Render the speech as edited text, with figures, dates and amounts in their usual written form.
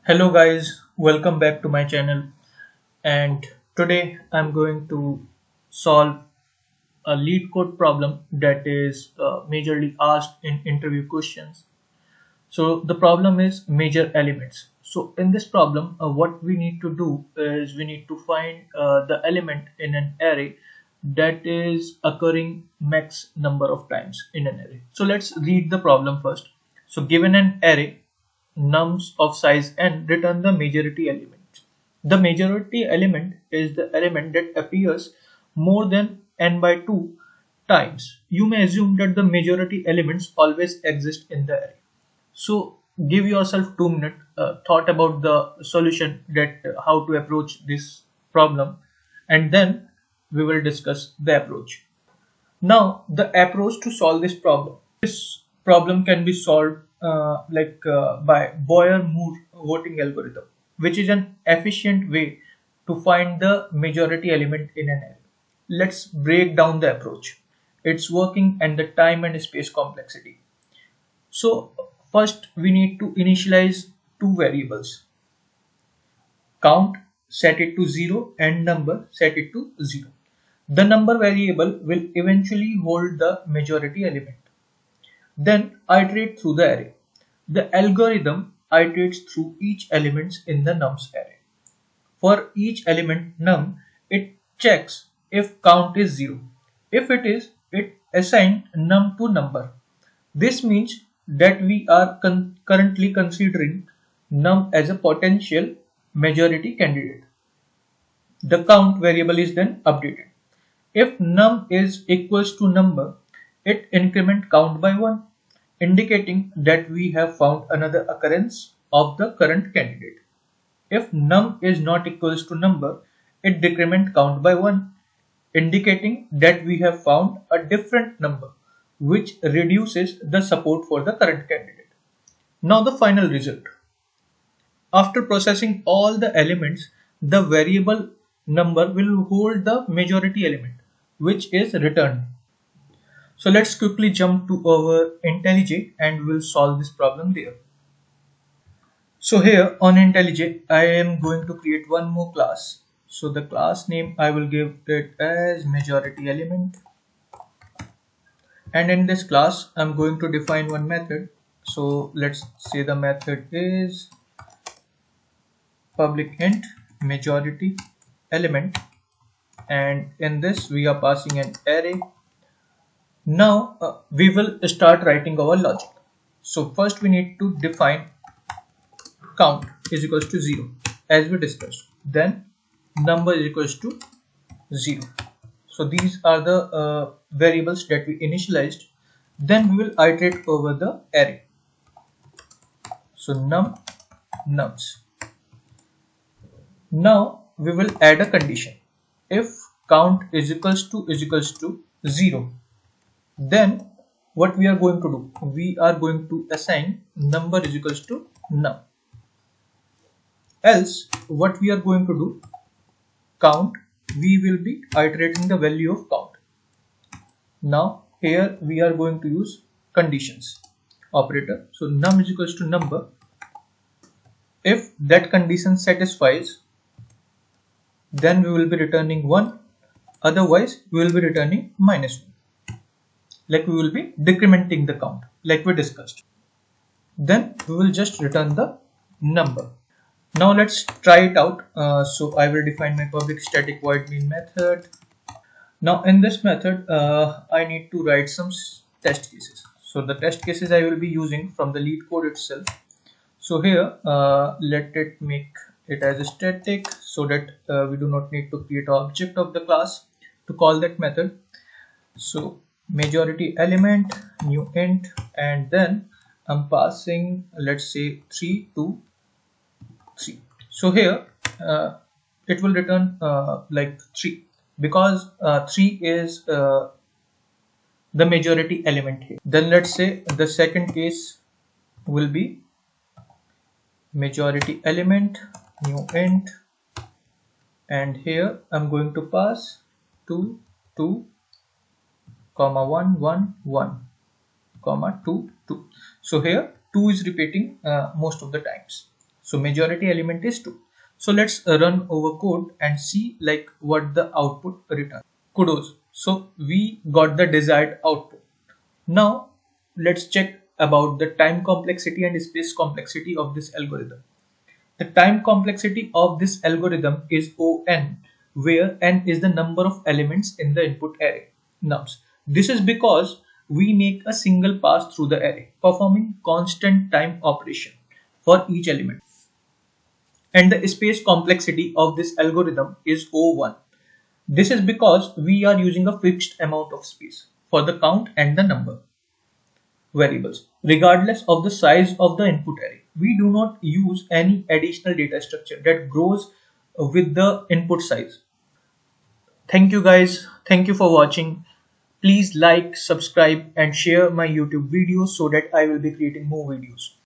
Hello guys, welcome back to my channel, and today I'm going to solve a lead code problem that is majorly asked in interview questions. So the problem is major elements. So in this problem, what we need to do is we need to find the element in an array that is occurring max number of times in an array. So let's read the problem first. So given an array nums of size n, return the majority element. The majority element is the element that appears more than n by 2 times. You may assume that the majority elements always exist in the array. So give yourself 2 minutes, thought about the solution, that how to approach this problem, and then we will discuss the approach. Now the approach to solve this problem. This problem can be solved by Boyer-Moore voting algorithm, which is an efficient way to find the majority element in an array. Let's break down the approach, its working, and the time and space complexity. So first we need to initialize two variables. Count, set it to 0, and number, set it to 0. The number variable will eventually hold the majority element. Then iterate through the array. The algorithm iterates through each element in the nums array. For each element num, it checks if count is 0. If it is, it assigns num to number. This means that we are currently considering num as a potential majority candidate. The count variable is then updated. If num is equals to number, it increment count by 1, indicating that we have found another occurrence of the current candidate. If num is not equals to number, it decrement count by 1, indicating that we have found a different number, which reduces the support for the current candidate. Now the final result. After processing all the elements, the variable number will hold the majority element, which is returned. So let's quickly jump to our IntelliJ and we'll solve this problem there. So here on IntelliJ, I am going to create one more class. So the class name, I will give it as majority element. And in this class, I'm going to define one method. So let's say the method is public int majority element, and in this we are passing an array. Now we will start writing our logic. So first we need to define count is equals to 0 as we discussed, then number is equals to 0. So these are the variables that we initialized. Then we will iterate over the array. So nums. Now we will add a condition. If count is equals to 0, then what we are going to do? We are going to assign number is equals to num. Else what we are going to do? Count, we will be iterating the value of count. Now here we are going to use conditions operator. So num is equals to number. If that condition satisfies, then we will be returning 1, otherwise we will be returning -1, like we will be decrementing the count like we discussed. Then we will just return the number. Now let's try it out. So I will define my public static void main method. Now in this method I need to write some test cases. So the test cases I will be using from the LeetCode itself. So here let it make it as a static, so that we do not need to create an object of the class to call that method. So majority element new int, and then I'm passing, let's say 3 to 3. So here it will return like 3, because 3 is the majority element here. Then let's say the second case will be majority element new int, and here I'm going to pass 2 2 comma 1 1 1 comma 2 2. So here 2 is repeating most of the times. So majority element is 2. So let's run over code and see like what the output returns. Kudos. So we got the desired output. Now let's check about the time complexity and space complexity of this algorithm. The time complexity of this algorithm is O(n), where n is the number of elements in the input array nums. This is because we make a single pass through the array, performing constant time operation for each element. And the space complexity of this algorithm is O(1). This is because we are using a fixed amount of space for the count and the number variables, regardless of the size of the input array. We do not use any additional data structure that grows with the input size. Thank you guys. Thank you for watching. Please like, subscribe and share my YouTube videos so that I will be creating more videos.